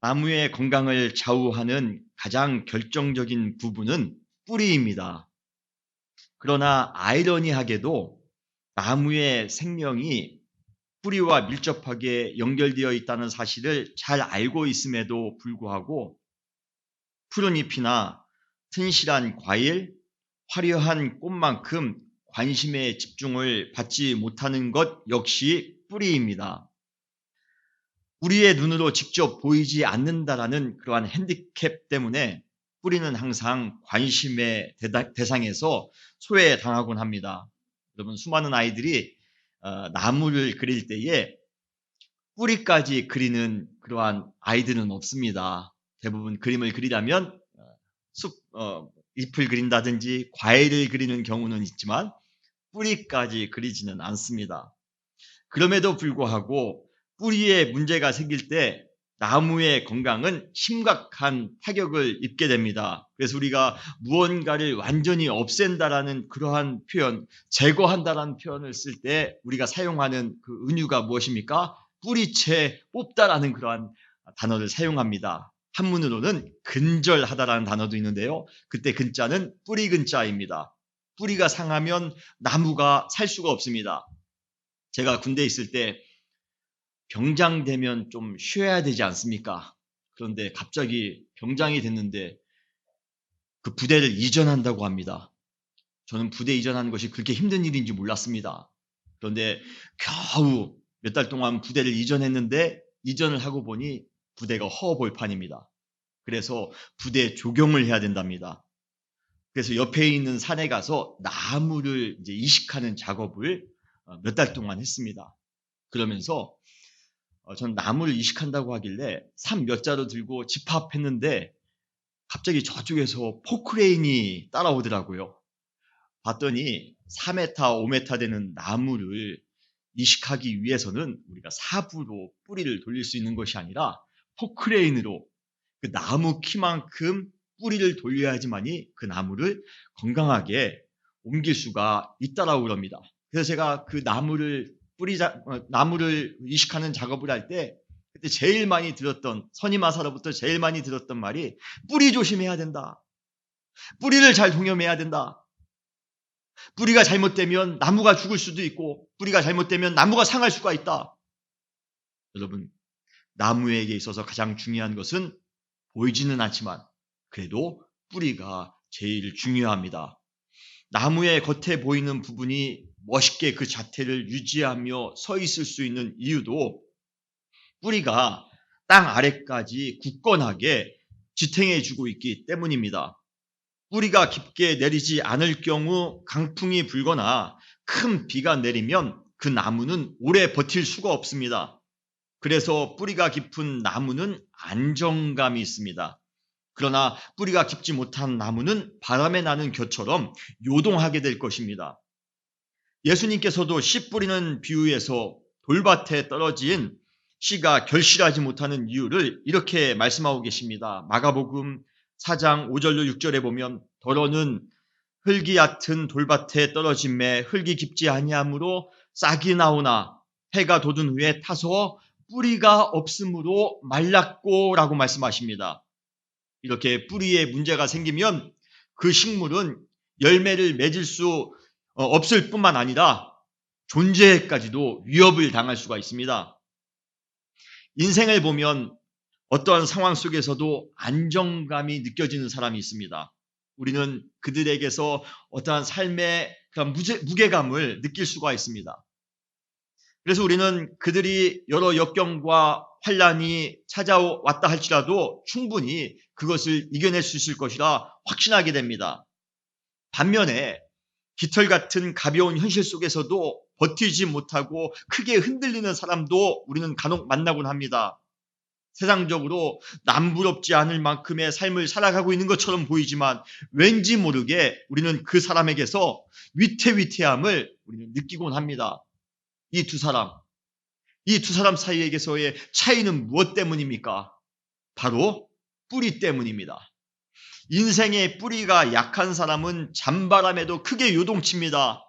나무의 건강을 좌우하는 가장 결정적인 부분은 뿌리입니다. 그러나 아이러니하게도 나무의 생명이 뿌리와 밀접하게 연결되어 있다는 사실을 잘 알고 있음에도 불구하고 푸른 잎이나 튼실한 과일, 화려한 꽃만큼 관심의 집중을 받지 못하는 것 역시 뿌리입니다. 우리의 눈으로 직접 보이지 않는다라는 그러한 핸디캡 때문에 뿌리는 항상 관심의 대상에서 소외당하곤 합니다. 여러분, 수많은 아이들이 나무를 그릴 때에 뿌리까지 그리는 그러한 아이들은 없습니다. 대부분 그림을 그리려면 잎을 그린다든지 과일을 그리는 경우는 있지만 뿌리까지 그리지는 않습니다. 그럼에도 불구하고 뿌리에 문제가 생길 때 나무의 건강은 심각한 타격을 입게 됩니다. 그래서 우리가 무언가를 완전히 없앤다라는 그러한 표현, 제거한다라는 표현을 쓸 때 우리가 사용하는 그 은유가 무엇입니까? 뿌리채 뽑다라는 그러한 단어를 사용합니다. 한문으로는 근절하다라는 단어도 있는데요. 그때 근자는 뿌리 근자입니다. 뿌리가 상하면 나무가 살 수가 없습니다. 제가 군대에 있을 때 병장 되면 좀 쉬어야 되지 않습니까? 그런데 갑자기 병장이 됐는데 그 부대를 이전한다고 합니다. 저는 부대 이전하는 것이 그렇게 힘든 일인지 몰랐습니다. 그런데 겨우 몇 달 동안 부대를 이전했는데 이전을 하고 보니 부대가 허벌판입니다. 그래서 부대 조경을 해야 된답니다. 그래서 옆에 있는 산에 가서 나무를 이제 이식하는 작업을 몇 달 동안 했습니다. 그러면서 전 나무를 이식한다고 하길래 산 몇 자루 들고 집합했는데 갑자기 저쪽에서 포크레인이 따라오더라고요. 봤더니 4m, 5m 되는 나무를 이식하기 위해서는 우리가 삽으로 뿌리를 돌릴 수 있는 것이 아니라 포크레인으로 그 나무 키만큼 뿌리를 돌려야지만이 그 나무를 건강하게 옮길 수가 있다라고 그럽니다. 그래서 제가 그 나무를 이식하는 작업을 할 때 그때 제일 많이 들었던 선임하사로부터 제일 많이 들었던 말이 뿌리 조심해야 된다. 뿌리를 잘 동염해야 된다. 뿌리가 잘못되면 나무가 죽을 수도 있고 뿌리가 잘못되면 나무가 상할 수가 있다. 여러분, 나무에게 있어서 가장 중요한 것은 보이지는 않지만 그래도 뿌리가 제일 중요합니다. 나무의 겉에 보이는 부분이 멋있게 그 자태를 유지하며 서 있을 수 있는 이유도 뿌리가 땅 아래까지 굳건하게 지탱해주고 있기 때문입니다. 뿌리가 깊게 내리지 않을 경우 강풍이 불거나 큰 비가 내리면 그 나무는 오래 버틸 수가 없습니다. 그래서 뿌리가 깊은 나무는 안정감이 있습니다. 그러나 뿌리가 깊지 못한 나무는 바람에 나는 겨처럼 요동하게 될 것입니다. 예수님께서도 씨 뿌리는 비유에서 돌밭에 떨어진 씨가 결실하지 못하는 이유를 이렇게 말씀하고 계십니다. 마가복음 4장 5절로 6절에 보면 더러는 흙이 얕은 돌밭에 떨어짐에 흙이 깊지 아니하므로 싹이 나오나 해가 돋은 후에 타서 뿌리가 없으므로 말랐고 라고 말씀하십니다. 이렇게 뿌리에 문제가 생기면 그 식물은 열매를 맺을 수 없을 뿐만 아니라 존재까지도 위협을 당할 수가 있습니다. 인생을 보면 어떠한 상황 속에서도 안정감이 느껴지는 사람이 있습니다. 우리는 그들에게서 어떠한 삶의 무게감을 느낄 수가 있습니다. 그래서 우리는 그들이 여러 역경과 환란이 찾아왔다 할지라도 충분히 그것을 이겨낼 수 있을 것이라 확신하게 됩니다. 반면에 깃털 같은 가벼운 현실 속에서도 버티지 못하고 크게 흔들리는 사람도 우리는 간혹 만나곤 합니다. 세상적으로 남부럽지 않을 만큼의 삶을 살아가고 있는 것처럼 보이지만 왠지 모르게 우리는 그 사람에게서 위태위태함을 우리는 느끼곤 합니다. 이 두 사람 사이에게서의 차이는 무엇 때문입니까? 바로 뿌리 때문입니다. 인생의 뿌리가 약한 사람은 잔바람에도 크게 요동칩니다.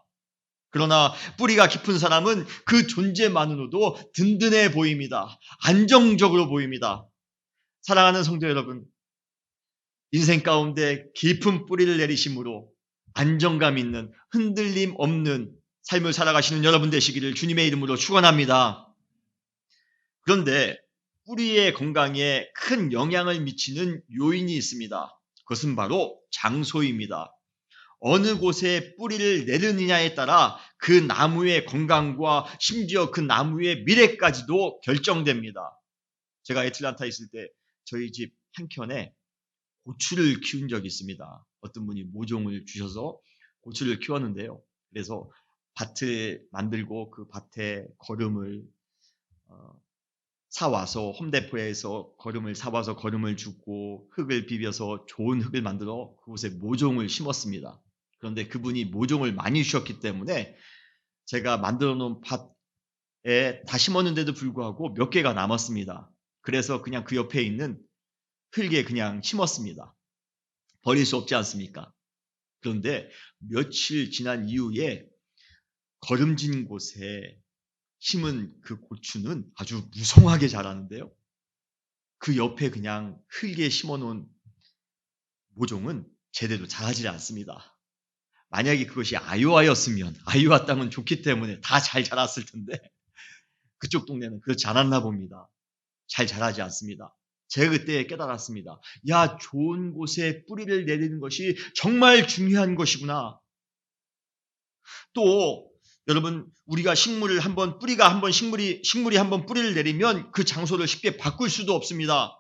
그러나 뿌리가 깊은 사람은 그 존재만으로도 든든해 보입니다. 안정적으로 보입니다. 사랑하는 성도 여러분, 인생 가운데 깊은 뿌리를 내리심으로 안정감 있는 흔들림 없는 삶을 살아가시는 여러분 되시기를 주님의 이름으로 축원합니다. 그런데 뿌리의 건강에 큰 영향을 미치는 요인이 있습니다. 그것은 바로 장소입니다. 어느 곳에 뿌리를 내리느냐에 따라 그 나무의 건강과 심지어 그 나무의 미래까지도 결정됩니다. 제가 애틀란타에 있을 때 저희 집 한켠에 고추를 키운 적이 있습니다. 어떤 분이 모종을 주셔서 고추를 키웠는데요. 그래서 밭을 만들고 그 밭에 거름을 사와서 홈데포에서 거름을 사와서 거름을 줍고 흙을 비벼서 좋은 흙을 만들어 그곳에 모종을 심었습니다. 그런데 그분이 모종을 많이 주셨기 때문에 제가 만들어 놓은 밭에 다 심었는데도 불구하고 몇 개가 남았습니다. 그래서 그냥 그 옆에 있는 흙에 그냥 심었습니다. 버릴 수 없지 않습니까? 그런데 며칠 지난 이후에 거름진 곳에 심은 그 고추는 아주 무성하게 자라는데요. 그 옆에 그냥 흙에 심어놓은 모종은 제대로 자라지 않습니다. 만약에 그것이 아이오와였으면 아이오와 땅은 좋기 때문에 다 잘 자랐을 텐데 그쪽 동네는 그렇지 않았나 봅니다. 잘 자라지 않습니다. 제가 그때 깨달았습니다. 야, 좋은 곳에 뿌리를 내리는 것이 정말 중요한 것이구나. 또 여러분, 우리가 식물이 한번 뿌리를 내리면 그 장소를 쉽게 바꿀 수도 없습니다.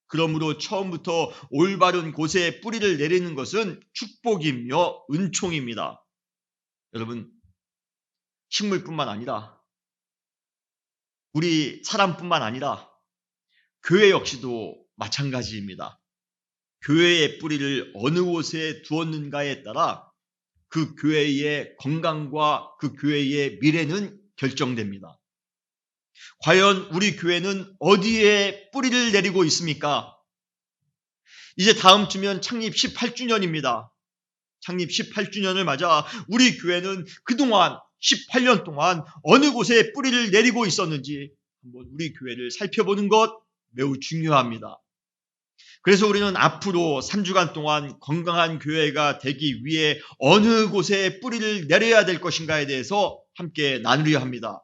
그러므로 처음부터 올바른 곳에 뿌리를 내리는 것은 축복이며 은총입니다. 여러분, 식물뿐만 아니라 우리 사람뿐만 아니라 교회 역시도 마찬가지입니다. 교회의 뿌리를 어느 곳에 두었는가에 따라 그 교회의 건강과 그 교회의 미래는 결정됩니다. 과연 우리 교회는 어디에 뿌리를 내리고 있습니까? 이제 다음 주면 창립 18주년입니다. 창립 18주년을 맞아 우리 교회는 그동안 18년 동안 어느 곳에 뿌리를 내리고 있었는지 한번 우리 교회를 살펴보는 것 매우 중요합니다. 그래서 우리는 앞으로 3주간 동안 건강한 교회가 되기 위해 어느 곳에 뿌리를 내려야 될 것인가에 대해서 함께 나누려 합니다.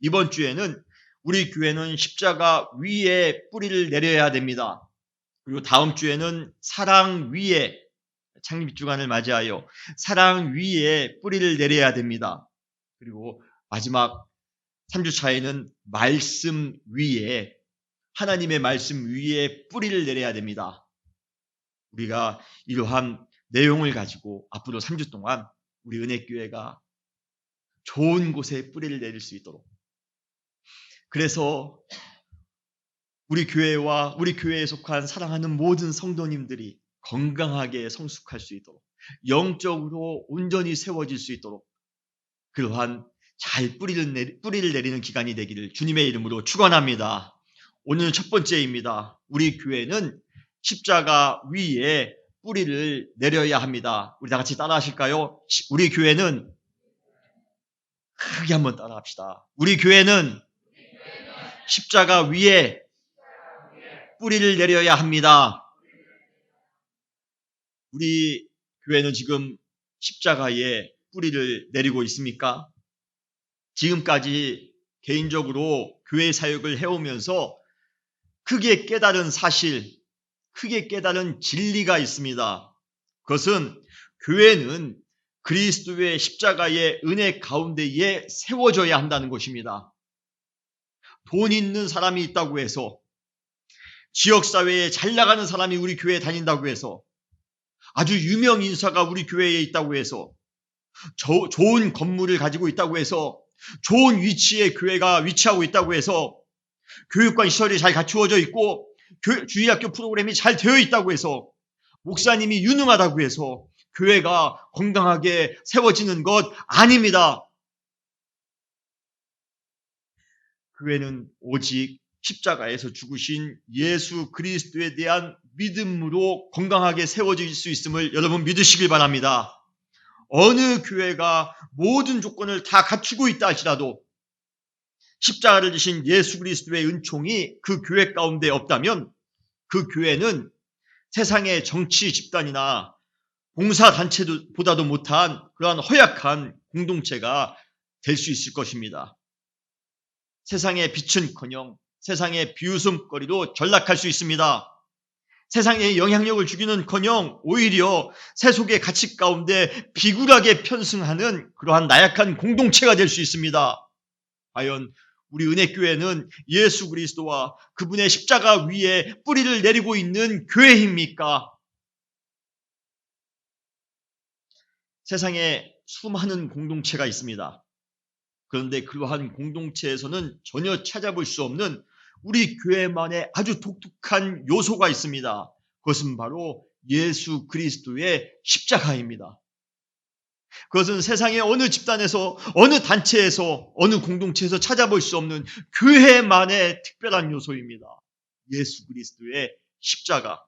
이번 주에는 우리 교회는 십자가 위에 뿌리를 내려야 됩니다. 그리고 다음 주에는 사랑 위에, 창립 주간을 맞이하여 사랑 위에 뿌리를 내려야 됩니다. 그리고 마지막 3주 차에는 말씀 위에, 하나님의 말씀 위에 뿌리를 내려야 됩니다. 우리가 이러한 내용을 가지고 앞으로 3주 동안 우리 은혜교회가 좋은 곳에 뿌리를 내릴 수 있도록, 그래서 우리 교회와 우리 교회에 속한 사랑하는 모든 성도님들이 건강하게 성숙할 수 있도록, 영적으로 온전히 세워질 수 있도록 그러한 잘 뿌리를 내리는 기간이 되기를 주님의 이름으로 축원합니다. 오늘 첫 번째입니다. 우리 교회는 십자가 위에 뿌리를 내려야 합니다. 우리 다 같이 따라 하실까요? 우리 교회는, 크게 한번 따라 합시다. 우리 교회는 십자가 위에 뿌리를 내려야 합니다. 우리 교회는 지금 십자가에 뿌리를 내리고 있습니까? 지금까지 개인적으로 교회 사역을 해오면서 크게 깨달은 사실, 크게 깨달은 진리가 있습니다. 그것은 교회는 그리스도의 십자가의 은혜 가운데에 세워져야 한다는 것입니다. 돈 있는 사람이 있다고 해서, 지역사회에 잘 나가는 사람이 우리 교회에 다닌다고 해서, 아주 유명 인사가 우리 교회에 있다고 해서, 좋은 건물을 가지고 있다고 해서, 좋은 위치에 교회가 위치하고 있다고 해서, 교육관 시설이 잘 갖추어져 있고 주일학교 프로그램이 잘 되어 있다고 해서, 목사님이 유능하다고 해서 교회가 건강하게 세워지는 것 아닙니다. 교회는 오직 십자가에서 죽으신 예수 그리스도에 대한 믿음으로 건강하게 세워질 수 있음을 여러분 믿으시길 바랍니다. 어느 교회가 모든 조건을 다 갖추고 있다 할지라도 십자가를 지신 예수 그리스도의 은총이 그 교회 가운데 없다면 그 교회는 세상의 정치 집단이나 봉사단체보다도 못한 그러한 허약한 공동체가 될 수 있을 것입니다. 세상의 빛은커녕 세상의 비웃음거리로 전락할 수 있습니다. 세상에 영향력을 주기는커녕 오히려 세속의 가치 가운데 비굴하게 편승하는 그러한 나약한 공동체가 될 수 있습니다. 과연 우리 은혜교회는 예수 그리스도와 그분의 십자가 위에 뿌리를 내리고 있는 교회입니까? 세상에 수많은 공동체가 있습니다. 그런데 그러한 공동체에서는 전혀 찾아볼 수 없는 우리 교회만의 아주 독특한 요소가 있습니다. 그것은 바로 예수 그리스도의 십자가입니다. 그것은 세상의 어느 집단에서, 어느 단체에서, 어느 공동체에서 찾아볼 수 없는 교회만의 특별한 요소입니다. 예수 그리스도의 십자가.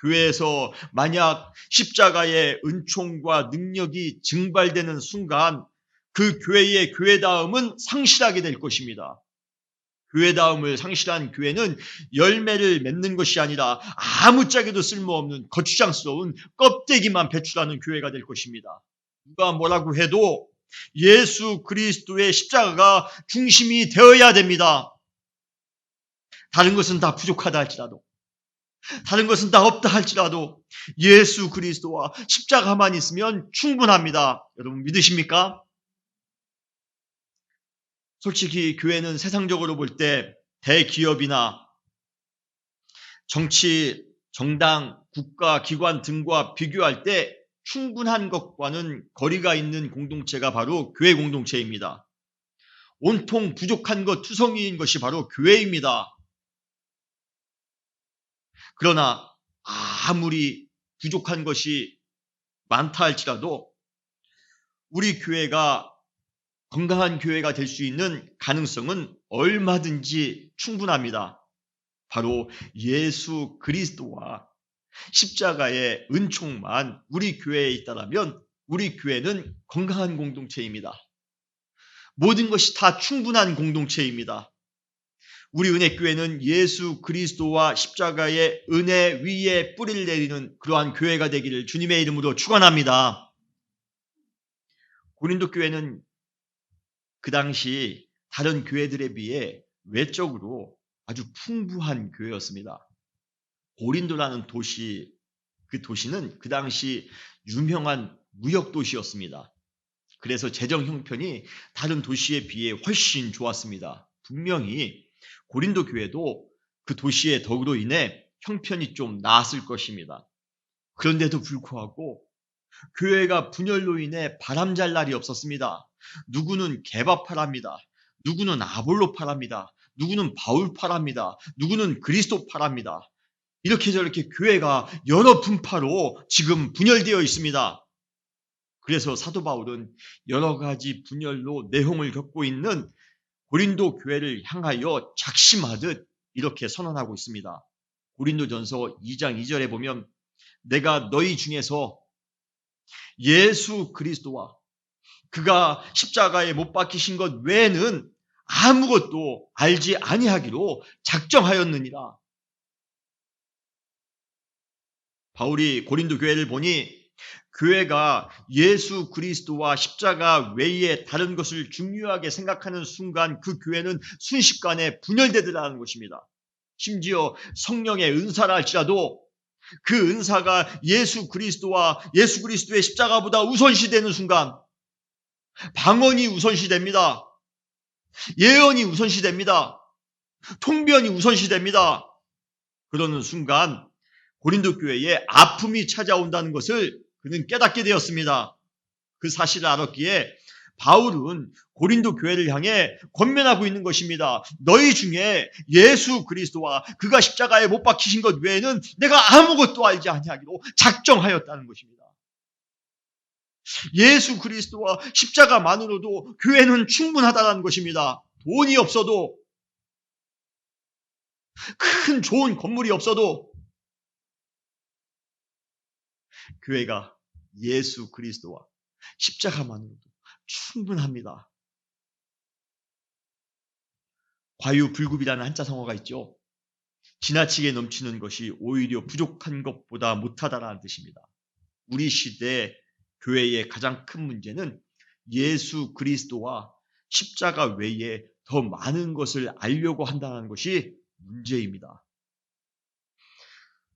교회에서 만약 십자가의 은총과 능력이 증발되는 순간 그 교회의 교회다움은 상실하게 될 것입니다. 교회다움을 상실한 교회는 열매를 맺는 것이 아니라 아무짝에도 쓸모없는 거추장스러운 껍데기만 배출하는 교회가 될 것입니다. 누가 뭐라고 해도 예수 그리스도의 십자가가 중심이 되어야 됩니다. 다른 것은 다 부족하다 할지라도, 다른 것은 다 없다 할지라도 예수 그리스도와 십자가만 있으면 충분합니다. 여러분 믿으십니까? 솔직히 교회는 세상적으로 볼 때 대기업이나 정치, 정당, 국가, 기관 등과 비교할 때 충분한 것과는 거리가 있는 공동체가 바로 교회 공동체입니다. 온통 부족한 것 투성이인 것이 바로 교회입니다. 그러나 아무리 부족한 것이 많다 할지라도 우리 교회가 건강한 교회가 될 수 있는 가능성은 얼마든지 충분합니다. 바로 예수 그리스도와 십자가의 은총만 우리 교회에 있다면 우리 교회는 건강한 공동체입니다. 모든 것이 다 충분한 공동체입니다. 우리 은혜교회는 예수 그리스도와 십자가의 은혜 위에 뿌리를 내리는 그러한 교회가 되기를 주님의 이름으로 축원합니다. 고린도 교회는 그 당시 다른 교회들에 비해 외적으로 아주 풍부한 교회였습니다. 고린도라는 도시, 그 도시는 그 당시 유명한 무역 도시였습니다. 그래서 재정 형편이 다른 도시에 비해 훨씬 좋았습니다. 분명히 고린도 교회도 그 도시의 덕으로 인해 형편이 좀 나았을 것입니다. 그런데도 불구하고 교회가 분열로 인해 바람잘 날이 없었습니다. 누구는 개바파랍니다. 누구는 아볼로파랍니다. 누구는 바울파랍니다. 누구는 그리스도파랍니다. 이렇게 저렇게 교회가 여러 분파로 지금 분열되어 있습니다. 그래서 사도 바울은 여러 가지 분열로 내홍을 겪고 있는 고린도 교회를 향하여 작심하듯 이렇게 선언하고 있습니다. 고린도전서 2장 2절에 보면 내가 너희 중에서 예수 그리스도와 그가 십자가에 못 박히신 것 외에는 아무것도 알지 아니하기로 작정하였느니라. 바울이 고린도 교회를 보니 교회가 예수 그리스도와 십자가 외에 다른 것을 중요하게 생각하는 순간 그 교회는 순식간에 분열되더라는 것입니다. 심지어 성령의 은사라 할지라도 그 은사가 예수 그리스도와 예수 그리스도의 십자가보다 우선시되는 순간 방언이 우선시됩니다. 예언이 우선시됩니다. 통변이 우선시됩니다. 그러는 순간 고린도 교회에 아픔이 찾아온다는 것을 그는 깨닫게 되었습니다. 그 사실을 알았기에 바울은 고린도 교회를 향해 권면하고 있는 것입니다. 너희 중에 예수 그리스도와 그가 십자가에 못 박히신 것 외에는 내가 아무것도 알지 아니하기로 작정하였다는 것입니다. 예수 그리스도와 십자가만으로도 교회는 충분하다는 것입니다. 돈이 없어도, 큰 좋은 건물이 없어도 교회가 예수 그리스도와 십자가만으로도 충분합니다. 과유불급이라는 한자 성어가 있죠. 지나치게 넘치는 것이 오히려 부족한 것보다 못하다라는 뜻입니다. 우리 시대 교회의 가장 큰 문제는 예수 그리스도와 십자가 외에 더 많은 것을 알려고 한다는 것이 문제입니다.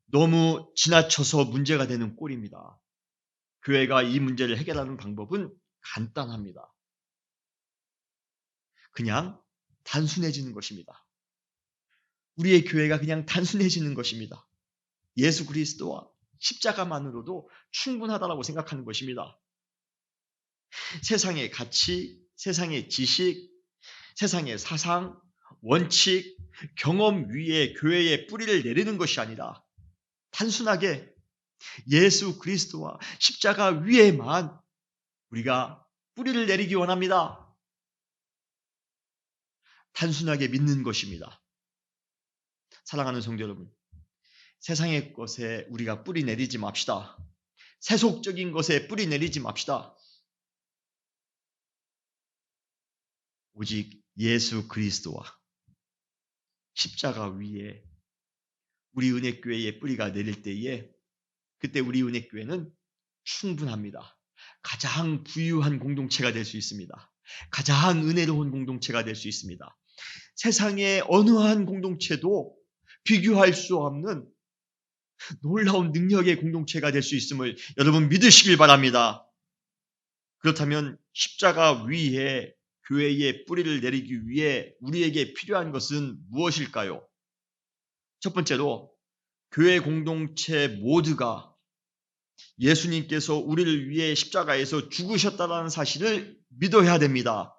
너무 지나쳐서 문제가 되는 꼴입니다. 교회가 이 문제를 해결하는 방법은 간단합니다. 그냥 단순해지는 것입니다. 우리의 교회가 그냥 단순해지는 것입니다. 예수 그리스도와 십자가만으로도 충분하다고 생각하는 것입니다. 세상의 가치, 세상의 지식, 세상의 사상, 원칙, 경험 위에 교회의 뿌리를 내리는 것이 아니라 단순하게 예수 그리스도와 십자가 위에만 우리가 뿌리를 내리기 원합니다. 단순하게 믿는 것입니다. 사랑하는 성도 여러분, 세상의 것에 우리가 뿌리 내리지 맙시다. 세속적인 것에 뿌리 내리지 맙시다. 오직 예수 그리스도와 십자가 위에 우리 은혜교회의 뿌리가 내릴 때에 그때 우리 은혜교회는 충분합니다. 가장 부유한 공동체가 될 수 있습니다. 가장 은혜로운 공동체가 될 수 있습니다. 세상의 어느 한 공동체도 비교할 수 없는 놀라운 능력의 공동체가 될 수 있음을 여러분 믿으시길 바랍니다. 그렇다면 십자가 위에 교회의 뿌리를 내리기 위해 우리에게 필요한 것은 무엇일까요? 첫 번째로 교회 공동체 모두가 예수님께서 우리를 위해 십자가에서 죽으셨다는 사실을 믿어야 됩니다.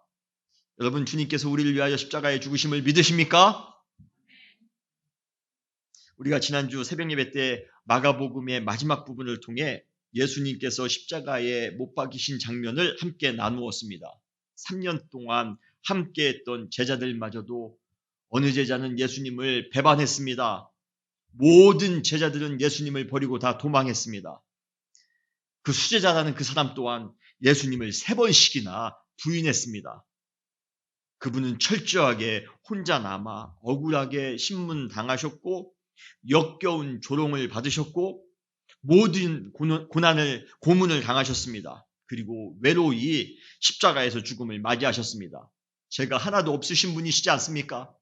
여러분, 주님께서 우리를 위하여 십자가에 죽으심을 믿으십니까? 우리가 지난주 새벽 예배 때 마가복음의 마지막 부분을 통해 예수님께서 십자가에 못 박히신 장면을 함께 나누었습니다. 3년 동안 함께 했던 제자들마저도 어느 제자는 예수님을 배반했습니다. 모든 제자들은 예수님을 버리고 다 도망했습니다. 그 수제자라는 그 사람 또한 예수님을 3번씩이나 부인했습니다. 그분은 철저하게 혼자 남아 억울하게 신문당하셨고 역겨운 조롱을 받으셨고 모든 고문을 당하셨습니다. 그리고 외로이 십자가에서 죽음을 맞이하셨습니다. 죄가 하나도 없으신 분이시지 않습니까?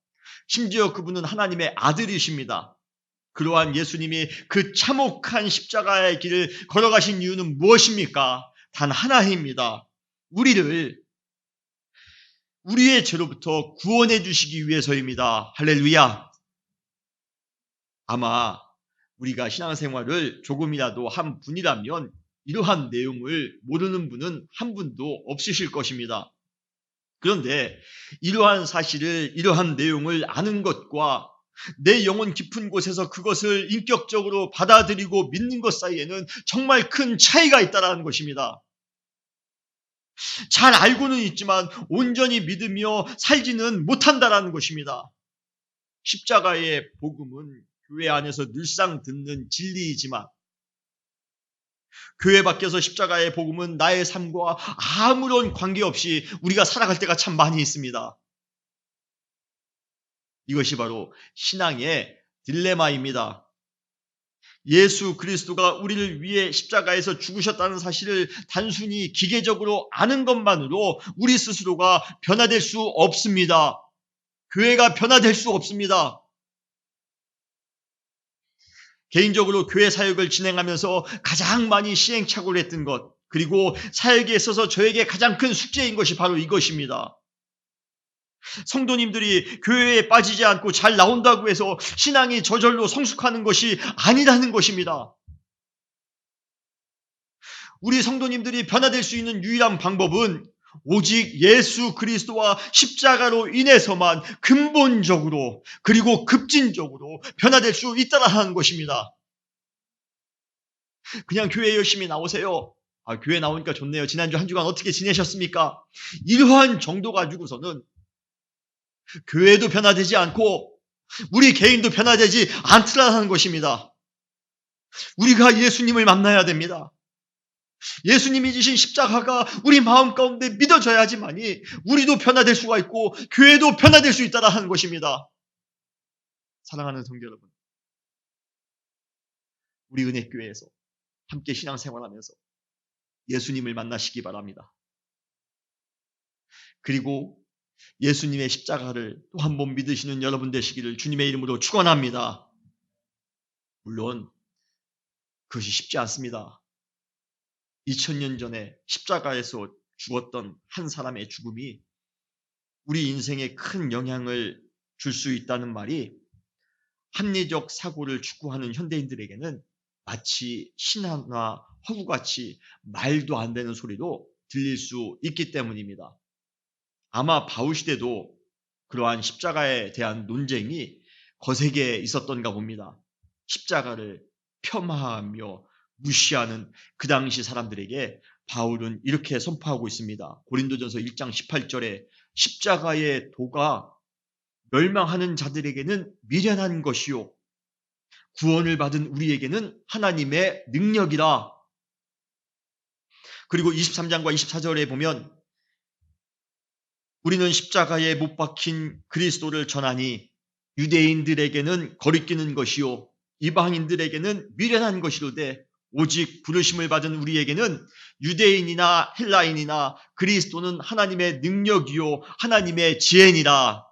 심지어 그분은 하나님의 아들이십니다. 그러한 예수님이 그 참혹한 십자가의 길을 걸어가신 이유는 무엇입니까? 단 하나입니다. 우리의 죄로부터 구원해 주시기 위해서입니다. 할렐루야. 아마 우리가 신앙생활을 조금이라도 한 분이라면 이러한 내용을 모르는 분은 한 분도 없으실 것입니다. 그런데 이러한 사실을, 이러한 내용을 아는 것과 내 영혼 깊은 곳에서 그것을 인격적으로 받아들이고 믿는 것 사이에는 정말 큰 차이가 있다는 것입니다. 잘 알고는 있지만 온전히 믿으며 살지는 못한다는 것입니다. 십자가의 복음은 교회 안에서 늘상 듣는 진리이지만 교회 밖에서 십자가의 복음은 나의 삶과 아무런 관계없이 우리가 살아갈 때가 참 많이 있습니다. 이것이 바로 신앙의 딜레마입니다. 예수 그리스도가 우리를 위해 십자가에서 죽으셨다는 사실을 단순히 기계적으로 아는 것만으로 우리 스스로가 변화될 수 없습니다. 교회가 변화될 수 없습니다. 개인적으로 교회 사역을 진행하면서 가장 많이 시행착오를 했던 것, 그리고 사역에 있어서 저에게 가장 큰 숙제인 것이 바로 이것입니다. 성도님들이 교회에 빠지지 않고 잘 나온다고 해서 신앙이 저절로 성숙하는 것이 아니라는 것입니다. 우리 성도님들이 변화될 수 있는 유일한 방법은 오직 예수 그리스도와 십자가로 인해서만 근본적으로 그리고 급진적으로 변화될 수 있다는 것입니다. 그냥 교회에 열심히 나오세요. 교회 나오니까 좋네요. 지난주 한 주간 어떻게 지내셨습니까? 이러한 정도 가지고서는 교회도 변화되지 않고 우리 개인도 변화되지 않더라는 것입니다. 우리가 예수님을 만나야 됩니다. 예수님이 지신 십자가가 우리 마음 가운데 믿어져야지만이 우리도 변화될 수가 있고 교회도 변화될 수 있다는 것입니다. 사랑하는 성도 여러분, 우리 은혜교회에서 함께 신앙생활하면서 예수님을 만나시기 바랍니다. 그리고 예수님의 십자가를 또 한 번 믿으시는 여러분 되시기를 주님의 이름으로 축원합니다. 물론 그것이 쉽지 않습니다. 2000년 전에 십자가에서 죽었던 한 사람의 죽음이 우리 인생에 큰 영향을 줄 수 있다는 말이 합리적 사고를 추구하는 현대인들에게는 마치 신화나 허구같이 말도 안 되는 소리로 들릴 수 있기 때문입니다. 아마 바울시대도 그러한 십자가에 대한 논쟁이 거세게 있었던가 봅니다. 십자가를 폄하하며 무시하는 그 당시 사람들에게 바울은 이렇게 선포하고 있습니다. 고린도전서 1장 18절에 십자가의 도가 멸망하는 자들에게는 미련한 것이요 구원을 받은 우리에게는 하나님의 능력이라. 그리고 23장과 24절에 보면 우리는 십자가에 못 박힌 그리스도를 전하니 유대인들에게는 거리끼는 것이요 이방인들에게는 미련한 것이로되 오직 부르심을 받은 우리에게는 유대인이나 헬라인이나 그리스도는 하나님의 능력이요 하나님의 지혜니라.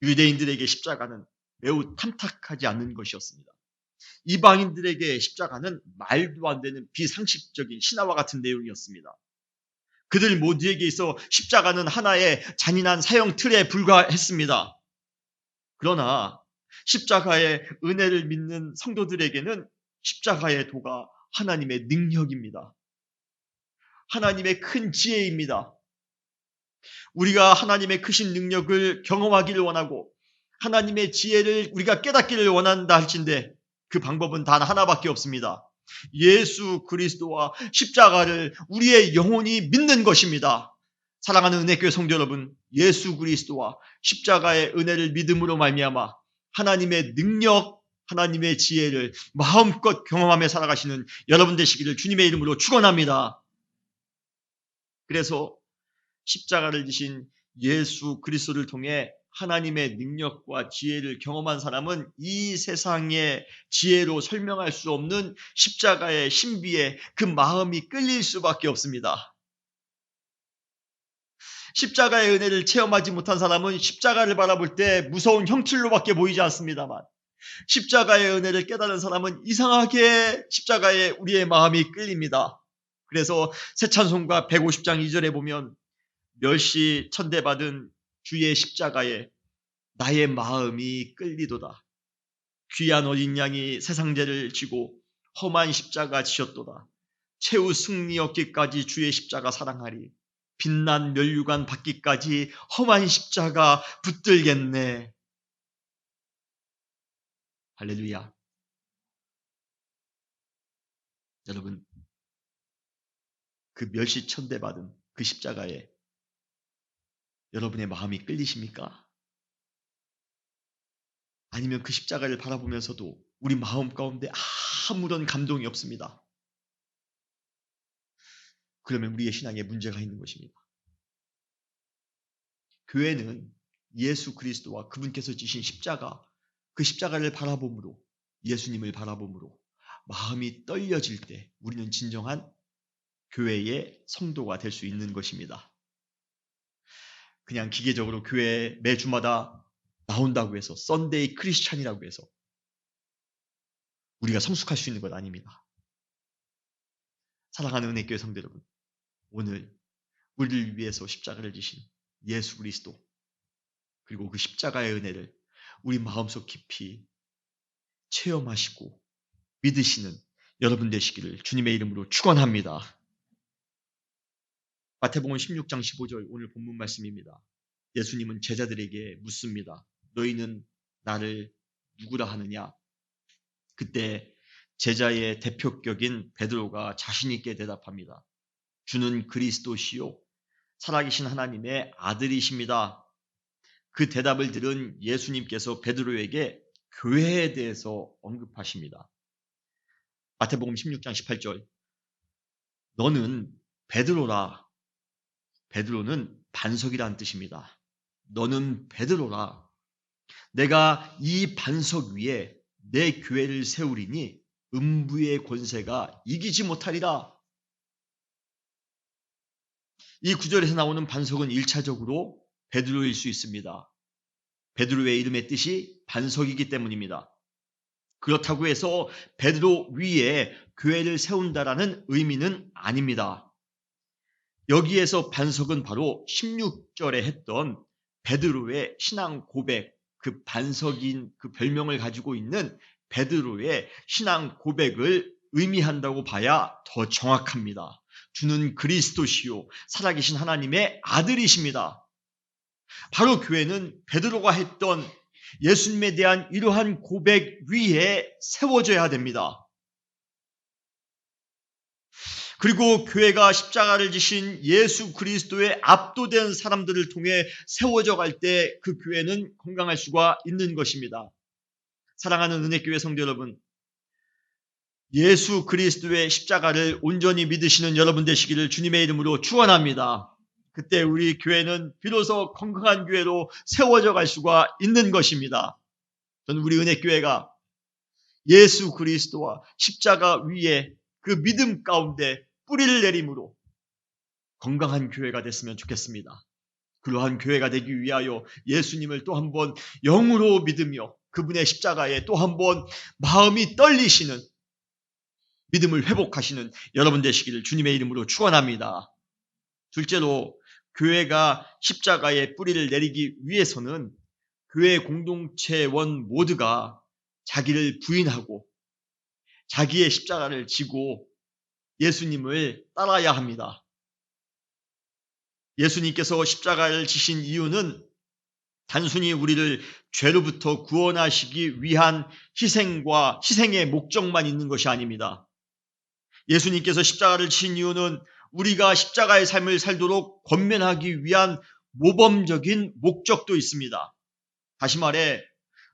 유대인들에게 십자가는 매우 탐탁하지 않는 것이었습니다. 이방인들에게 십자가는 말도 안 되는 비상식적인 신화와 같은 내용이었습니다. 그들 모두에게 있어 십자가는 하나의 잔인한 사형 틀에 불과했습니다. 그러나 십자가의 은혜를 믿는 성도들에게는 십자가의 도가 하나님의 능력입니다. 하나님의 큰 지혜입니다. 우리가 하나님의 크신 능력을 경험하기를 원하고 하나님의 지혜를 우리가 깨닫기를 원한다 할진대 그 방법은 단 하나밖에 없습니다. 예수 그리스도와 십자가를 우리의 영혼이 믿는 것입니다. 사랑하는 은혜교회 성도 여러분, 예수 그리스도와 십자가의 은혜를 믿음으로 말미암아 하나님의 능력, 하나님의 지혜를 마음껏 경험하며 살아가시는 여러분 되시기를 주님의 이름으로 축원합니다. 그래서 십자가를 지신 예수 그리스도를 통해 하나님의 능력과 지혜를 경험한 사람은 이 세상의 지혜로 설명할 수 없는 십자가의 신비에 그 마음이 끌릴 수밖에 없습니다. 십자가의 은혜를 체험하지 못한 사람은 십자가를 바라볼 때 무서운 형틀로밖에 보이지 않습니다만 십자가의 은혜를 깨달은 사람은 이상하게 십자가에 우리의 마음이 끌립니다. 그래서 새 찬송가 150장 2절에 보면 멸시 천대받은 주의 십자가에 나의 마음이 끌리도다. 귀한 어린 양이 세상 죄를 지고 험한 십자가 지셨도다. 최후 승리 얻기까지 주의 십자가 사랑하리. 빛난 면류관 받기까지 험한 십자가 붙들겠네. 할렐루야. 여러분, 그 멸시 천대받은 그 십자가에 여러분의 마음이 끌리십니까? 아니면 그 십자가를 바라보면서도 우리 마음 가운데 아무런 감동이 없습니다. 그러면 우리의 신앙에 문제가 있는 것입니다. 교회는 예수 그리스도와 그분께서 지신 십자가, 그 십자가를 바라봄으로, 예수님을 바라봄으로 마음이 떨려질 때 우리는 진정한 교회의 성도가 될 수 있는 것입니다. 그냥 기계적으로 교회에 매주마다 나온다고 해서 썬데이 크리스찬이라고 해서 우리가 성숙할 수 있는 것 아닙니다. 사랑하는 은혜교회 성도 여러분, 오늘 우리를 위해서 십자가를 지신 예수 그리스도 그리고 그 십자가의 은혜를 우리 마음속 깊이 체험하시고 믿으시는 여러분 되시기를 주님의 이름으로 축원합니다. 마태복음 16장 15절 오늘 본문 말씀입니다. 예수님은 제자들에게 묻습니다. 너희는 나를 누구라 하느냐? 그때 제자의 대표격인 베드로가 자신 있게 대답합니다. 주는 그리스도시요 살아계신 하나님의 아들이십니다. 그 대답을 들은 예수님께서 베드로에게 교회에 대해서 언급하십니다. 마태복음 16장 18절 너는 베드로라. 베드로는 반석이라는 뜻입니다. 너는 베드로라. 내가 이 반석 위에 내 교회를 세우리니 음부의 권세가 이기지 못하리라. 이 구절에서 나오는 반석은 1차적으로 베드로일 수 있습니다. 베드로의 이름의 뜻이 반석이기 때문입니다. 그렇다고 해서 베드로 위에 교회를 세운다라는 의미는 아닙니다. 여기에서 반석은 바로 16절에 했던 베드로의 신앙 고백, 그 반석인 그 별명을 가지고 있는 베드로의 신앙 고백을 의미한다고 봐야 더 정확합니다. 주는 그리스도시요 살아계신 하나님의 아들이십니다. 바로 교회는 베드로가 했던 예수님에 대한 이러한 고백 위에 세워져야 됩니다. 그리고 교회가 십자가를 지신 예수 그리스도의 압도된 사람들을 통해 세워져 갈 때 그 교회는 건강할 수가 있는 것입니다. 사랑하는 은혜교회 성도 여러분, 예수 그리스도의 십자가를 온전히 믿으시는 여러분 되시기를 주님의 이름으로 축원합니다. 그때 우리 교회는 비로소 건강한 교회로 세워져 갈 수가 있는 것입니다. 저는 우리 은혜교회가 예수 그리스도와 십자가 위에 그 믿음 가운데 뿌리를 내림으로 건강한 교회가 됐으면 좋겠습니다. 그러한 교회가 되기 위하여 예수님을 또 한번 영으로 믿으며 그분의 십자가에 또 한번 마음이 떨리시는 믿음을 회복하시는 여러분 되시기를 주님의 이름으로 축원합니다. 둘째로 교회가 십자가에 뿌리를 내리기 위해서는 교회 공동체원 모두가 자기를 부인하고 자기의 십자가를 지고 예수님을 따라야 합니다. 예수님께서 십자가를 지신 이유는 단순히 우리를 죄로부터 구원하시기 위한 희생의 목적만 있는 것이 아닙니다. 예수님께서 십자가를 지신 이유는 우리가 십자가의 삶을 살도록 권면하기 위한 모범적인 목적도 있습니다. 다시 말해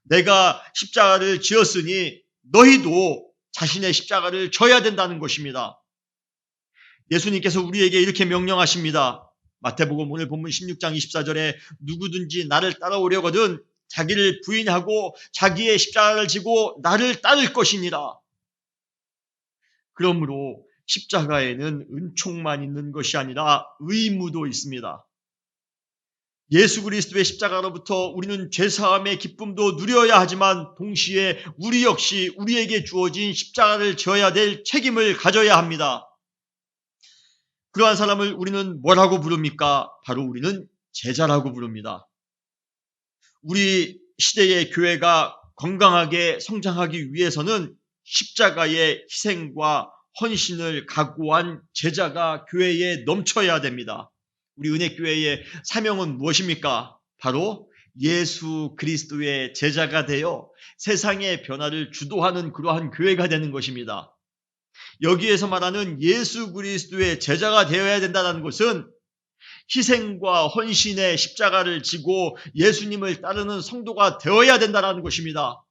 내가 십자가를 지었으니 너희도 자신의 십자가를 져야 된다는 것입니다. 예수님께서 우리에게 이렇게 명령하십니다. 마태복음 오늘 본문 16장 24절에 누구든지 나를 따라오려거든 자기를 부인하고 자기의 십자가를 지고 나를 따를 것이니라. 그러므로 십자가에는 은총만 있는 것이 아니라 의무도 있습니다. 예수 그리스도의 십자가로부터 우리는 죄사함의 기쁨도 누려야 하지만 동시에 우리 역시 우리에게 주어진 십자가를 져야 될 책임을 가져야 합니다. 그러한 사람을 우리는 뭐라고 부릅니까? 바로 우리는 제자라고 부릅니다. 우리 시대의 교회가 건강하게 성장하기 위해서는 십자가의 희생과 헌신을 각오한 제자가 교회에 넘쳐야 됩니다. 우리 은혜교회의 사명은 무엇입니까? 바로 예수 그리스도의 제자가 되어 세상의 변화를 주도하는 그러한 교회가 되는 것입니다. 여기에서 말하는 예수 그리스도의 제자가 되어야 된다는 것은 희생과 헌신의 십자가를 지고 예수님을 따르는 성도가 되어야 된다는 것입니다.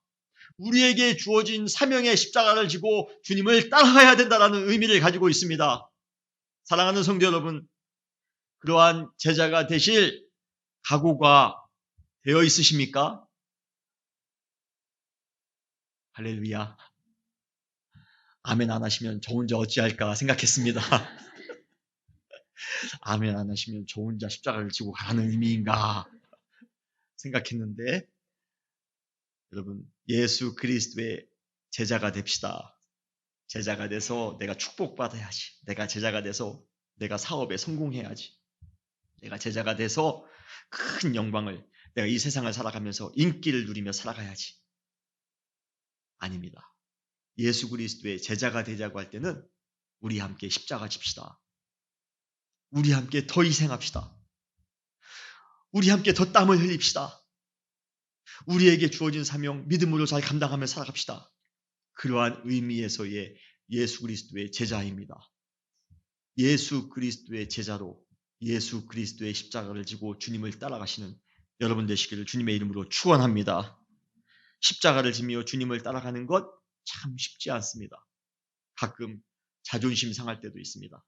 우리에게 주어진 사명의 십자가를 지고 주님을 따라가야 된다는 의미를 가지고 있습니다. 사랑하는 성도 여러분, 그러한 제자가 되실 각오가 되어 있으십니까? 할렐루야. 아멘 안 하시면 저 혼자 어찌할까 생각했습니다. 아멘 안 하시면 저 혼자 십자가를 지고 가라는 의미인가 생각했는데, 여러분 예수 그리스도의 제자가 됩시다. 제자가 돼서 내가 축복받아야지. 내가 제자가 돼서 내가 사업에 성공해야지. 내가 제자가 돼서 큰 영광을, 내가 이 세상을 살아가면서 인기를 누리며 살아가야지. 아닙니다. 예수 그리스도의 제자가 되자고 할 때는 우리 함께 십자가 집시다. 우리 함께 더 희생합시다. 우리 함께 더 땀을 흘립시다. 우리에게 주어진 사명 믿음으로 잘 감당하며 살아갑시다. 그러한 의미에서의 예수 그리스도의 제자입니다. 예수 그리스도의 제자로 예수 그리스도의 십자가를 지고 주님을 따라가시는 여러분 되시기를 주님의 이름으로 축원합니다. 십자가를 지며 주님을 따라가는 것 참 쉽지 않습니다. 가끔 자존심 상할 때도 있습니다.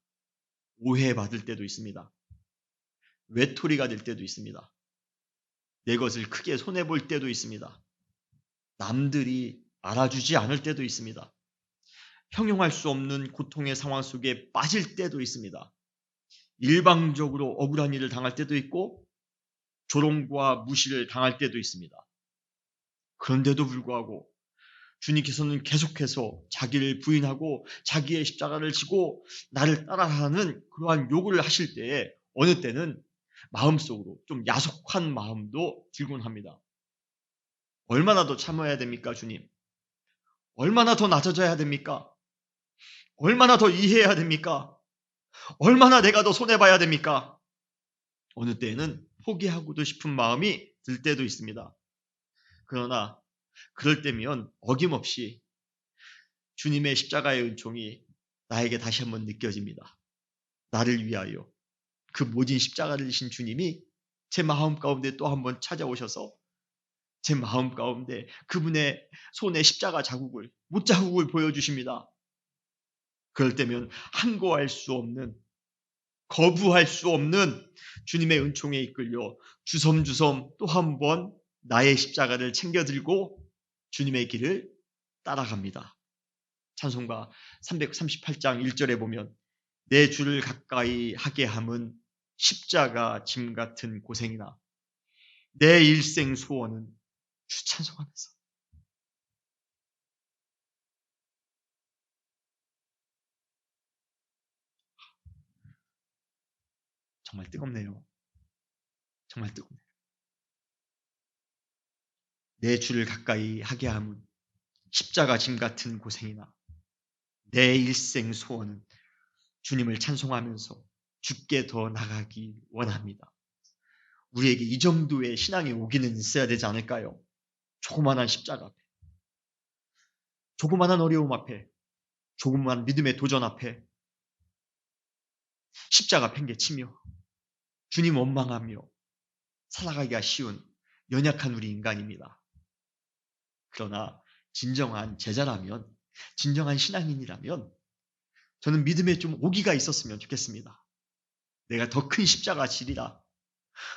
오해받을 때도 있습니다. 외톨이가 될 때도 있습니다. 내 것을 크게 손해볼 때도 있습니다. 남들이 알아주지 않을 때도 있습니다. 형용할 수 없는 고통의 상황 속에 빠질 때도 있습니다. 일방적으로 억울한 일을 당할 때도 있고 조롱과 무시를 당할 때도 있습니다. 그런데도 불구하고 주님께서는 계속해서 자기를 부인하고 자기의 십자가를 지고 나를 따라가는 그러한 요구를 하실 때에 어느 때는 마음속으로 좀 야속한 마음도 들곤 합니다. 얼마나 더 참아야 됩니까, 주님? 얼마나 더 낮아져야 됩니까? 얼마나 더 이해해야 됩니까? 얼마나 내가 더 손해봐야 됩니까? 어느 때에는 포기하고도 싶은 마음이 들 때도 있습니다. 그러나 그럴 때면 어김없이 주님의 십자가의 은총이 나에게 다시 한번 느껴집니다. 나를 위하여 그 모진 십자가를 지신 주님이 제 마음 가운데 또 한번 찾아오셔서 제 마음 가운데 그분의 손에 십자가 자국을, 못자국을 보여주십니다. 그럴 때면 항거할 수 없는, 거부할 수 없는 주님의 은총에 이끌려 주섬주섬 또 한번 나의 십자가를 챙겨 들고 주님의 길을 따라갑니다. 찬송가 338장 1절에 보면 내 주를 가까이 하게 함은 십자가 짐 같은 고생이나 내 일생 소원은 주 찬송하면서 정말 뜨겁네요. 정말 뜨겁네요. 내 주를 가까이 하게 함은 십자가 짐 같은 고생이나 내 일생 소원은 주님을 찬송하면서 주께 더 나가기 원합니다. 우리에게 이 정도의 신앙의 오기는 있어야 되지 않을까요? 조그만한 십자가 앞에, 조그만한 어려움 앞에, 조그만한 믿음의 도전 앞에 십자가 팽개치며 주님 원망하며 살아가기가 쉬운 연약한 우리 인간입니다. 그러나 진정한 제자라면, 진정한 신앙인이라면 저는 믿음에 좀 오기가 있었으면 좋겠습니다. 내가 더 큰 십자가 지리라.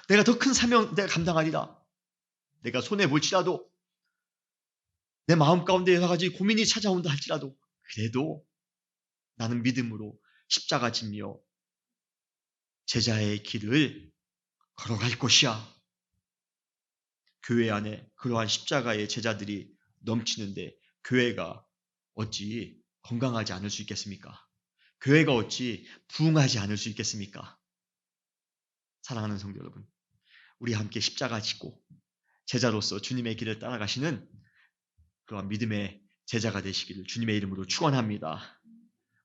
내가 더 큰 사명 내가 감당하리라. 내가 손해볼지라도 내 마음 가운데 여러 가지 고민이 찾아온다 할지라도 그래도 나는 믿음으로 십자가 지며 제자의 길을 걸어갈 것이야. 교회 안에 그러한 십자가의 제자들이 넘치는데 교회가 어찌 건강하지 않을 수 있겠습니까? 교회가 어찌 부흥하지 않을 수 있겠습니까? 사랑하는 성도 여러분, 우리 함께 십자가 지고 제자로서 주님의 길을 따라가시는 그러한 믿음의 제자가 되시기를 주님의 이름으로 축원합니다.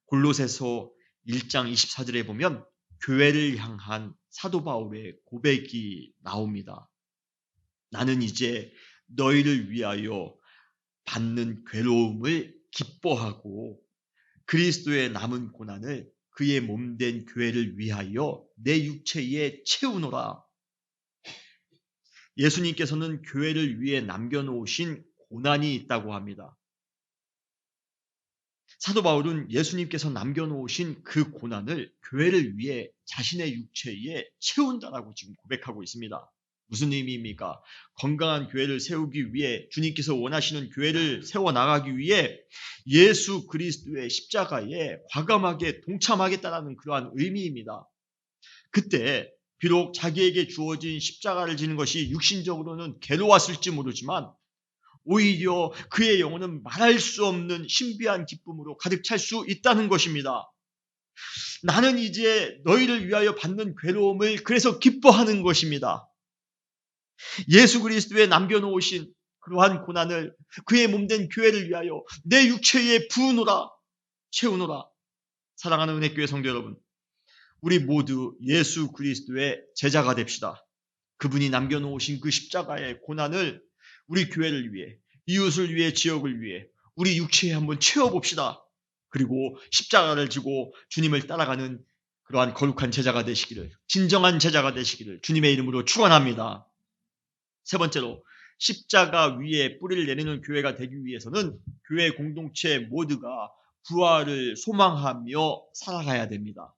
골로새서 1장 24절에 보면 교회를 향한 사도 바울의 고백이 나옵니다. 나는 이제 너희를 위하여 받는 괴로움을 기뻐하고 그리스도의 남은 고난을 그의 몸된 교회를 위하여 내 육체에 채우노라. 예수님께서는 교회를 위해 남겨놓으신 고난이 있다고 합니다. 사도 바울은 예수님께서 남겨놓으신 그 고난을 교회를 위해 자신의 육체에 채운다라고 지금 고백하고 있습니다. 무슨 의미입니까? 건강한 교회를 세우기 위해 주님께서 원하시는 교회를 세워나가기 위해 예수 그리스도의 십자가에 과감하게 동참하겠다라는 그러한 의미입니다. 그때 비록 자기에게 주어진 십자가를 지는 것이 육신적으로는 괴로웠을지 모르지만 오히려 그의 영혼은 말할 수 없는 신비한 기쁨으로 가득 찰 수 있다는 것입니다. 나는 이제 너희를 위하여 받는 괴로움을 그래서 기뻐하는 것입니다. 예수 그리스도에 남겨놓으신 그러한 고난을 그의 몸된 교회를 위하여 내 육체에 부으노라, 채우노라. 사랑하는 은혜교회 성도 여러분, 우리 모두 예수 그리스도의 제자가 됩시다. 그분이 남겨놓으신 그 십자가의 고난을 우리 교회를 위해, 이웃을 위해, 지역을 위해 우리 육체에 한번 채워봅시다. 그리고 십자가를 지고 주님을 따라가는 그러한 거룩한 제자가 되시기를, 진정한 제자가 되시기를 주님의 이름으로 축원합니다. 세 번째로 십자가 위에 뿌리를 내리는 교회가 되기 위해서는 교회 공동체 모두가 부활을 소망하며 살아가야 됩니다.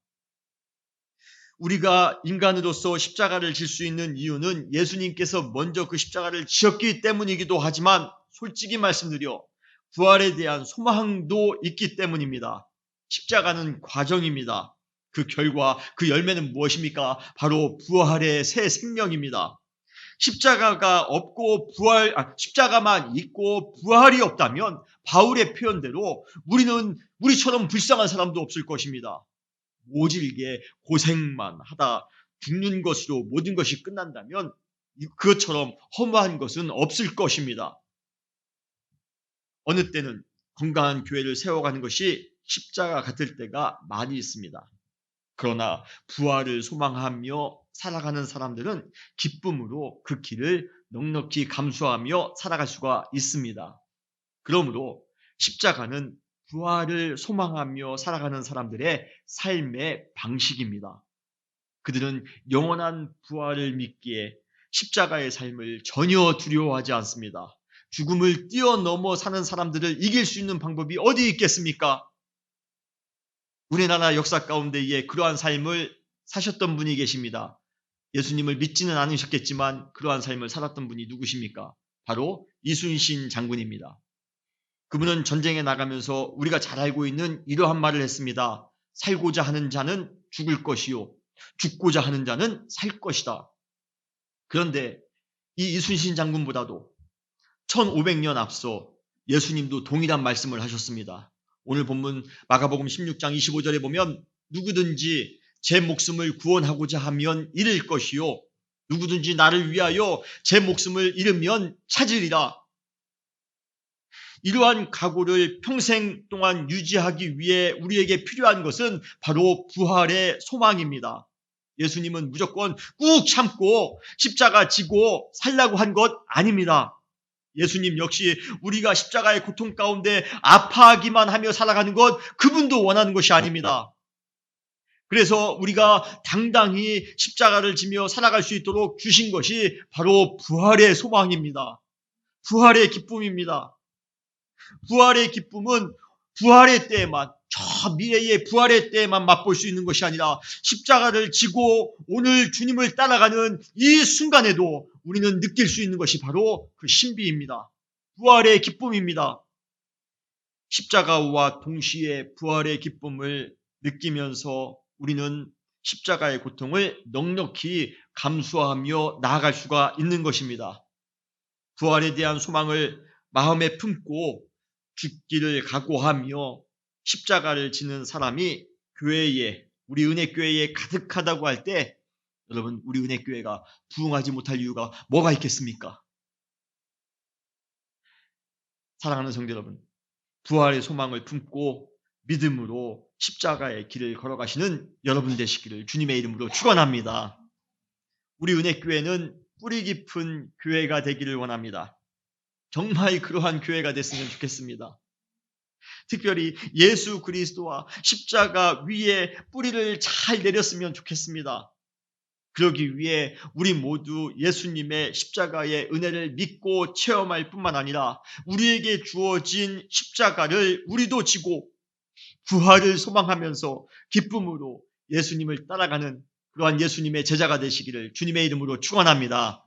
우리가 인간으로서 십자가를 질 수 있는 이유는 예수님께서 먼저 그 십자가를 지었기 때문이기도 하지만 솔직히 말씀드려 부활에 대한 소망도 있기 때문입니다. 십자가는 과정입니다. 그 결과, 그 열매는 무엇입니까? 바로 부활의 새 생명입니다. 십자가가 없고 십자가만 있고 부활이 없다면 바울의 표현대로 우리처럼 불쌍한 사람도 없을 것입니다. 모질게 고생만 하다 죽는 것으로 모든 것이 끝난다면 그것처럼 허무한 것은 없을 것입니다. 어느 때는 건강한 교회를 세워가는 것이 십자가 같을 때가 많이 있습니다. 그러나 부활을 소망하며 살아가는 사람들은 기쁨으로 그 길을 넉넉히 감수하며 살아갈 수가 있습니다. 그러므로 십자가는 부활을 소망하며 살아가는 사람들의 삶의 방식입니다. 그들은 영원한 부활을 믿기에 십자가의 삶을 전혀 두려워하지 않습니다. 죽음을 뛰어넘어 사는 사람들을 이길 수 있는 방법이 어디 있겠습니까? 우리나라 역사 가운데에 그러한 삶을 사셨던 분이 계십니다. 예수님을 믿지는 않으셨겠지만 그러한 삶을 살았던 분이 누구십니까? 바로 이순신 장군입니다. 그분은 전쟁에 나가면서 우리가 잘 알고 있는 이러한 말을 했습니다. 살고자 하는 자는 죽을 것이요 죽고자 하는 자는 살 것이다. 그런데 이 이순신 장군보다도 1500년 앞서 예수님도 동일한 말씀을 하셨습니다. 오늘 본문 마가복음 16장 25절에 보면 누구든지 제 목숨을 구원하고자 하면 잃을 것이요 누구든지 나를 위하여 제 목숨을 잃으면 찾으리라. 이러한 각오를 평생 동안 유지하기 위해 우리에게 필요한 것은 바로 부활의 소망입니다. 예수님은 무조건 꾹 참고 십자가 지고 살라고 한 것 아닙니다. 예수님 역시 우리가 십자가의 고통 가운데 아파하기만 하며 살아가는 것 그분도 원하는 것이 아닙니다. 그래서 우리가 당당히 십자가를 지며 살아갈 수 있도록 주신 것이 바로 부활의 소망입니다. 부활의 기쁨입니다. 부활의 기쁨은 부활의 때에만, 저 미래의 부활의 때에만 맛볼 수 있는 것이 아니라 십자가를 지고 오늘 주님을 따라가는 이 순간에도 우리는 느낄 수 있는 것이 바로 그 신비입니다. 부활의 기쁨입니다. 십자가와 동시에 부활의 기쁨을 느끼면서 우리는 십자가의 고통을 넉넉히 감수하며 나아갈 수가 있는 것입니다. 부활에 대한 소망을 마음에 품고 죽기를 각오하며 십자가를 지는 사람이 교회에, 우리 은혜교회에 가득하다고 할 때 여러분, 우리 은혜교회가 부흥하지 못할 이유가 뭐가 있겠습니까? 사랑하는 성도 여러분, 부활의 소망을 품고 믿음으로 십자가의 길을 걸어가시는 여러분 되시기를 주님의 이름으로 축원합니다. 우리 은혜교회는 뿌리 깊은 교회가 되기를 원합니다. 정말 그러한 교회가 됐으면 좋겠습니다. 특별히 예수 그리스도와 십자가 위에 뿌리를 잘 내렸으면 좋겠습니다. 그러기 위해 우리 모두 예수님의 십자가의 은혜를 믿고 체험할 뿐만 아니라 우리에게 주어진 십자가를 우리도 지고 부활을 소망하면서 기쁨으로 예수님을 따라가는 그러한 예수님의 제자가 되시기를 주님의 이름으로 축원합니다.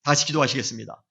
다시 기도하시겠습니다.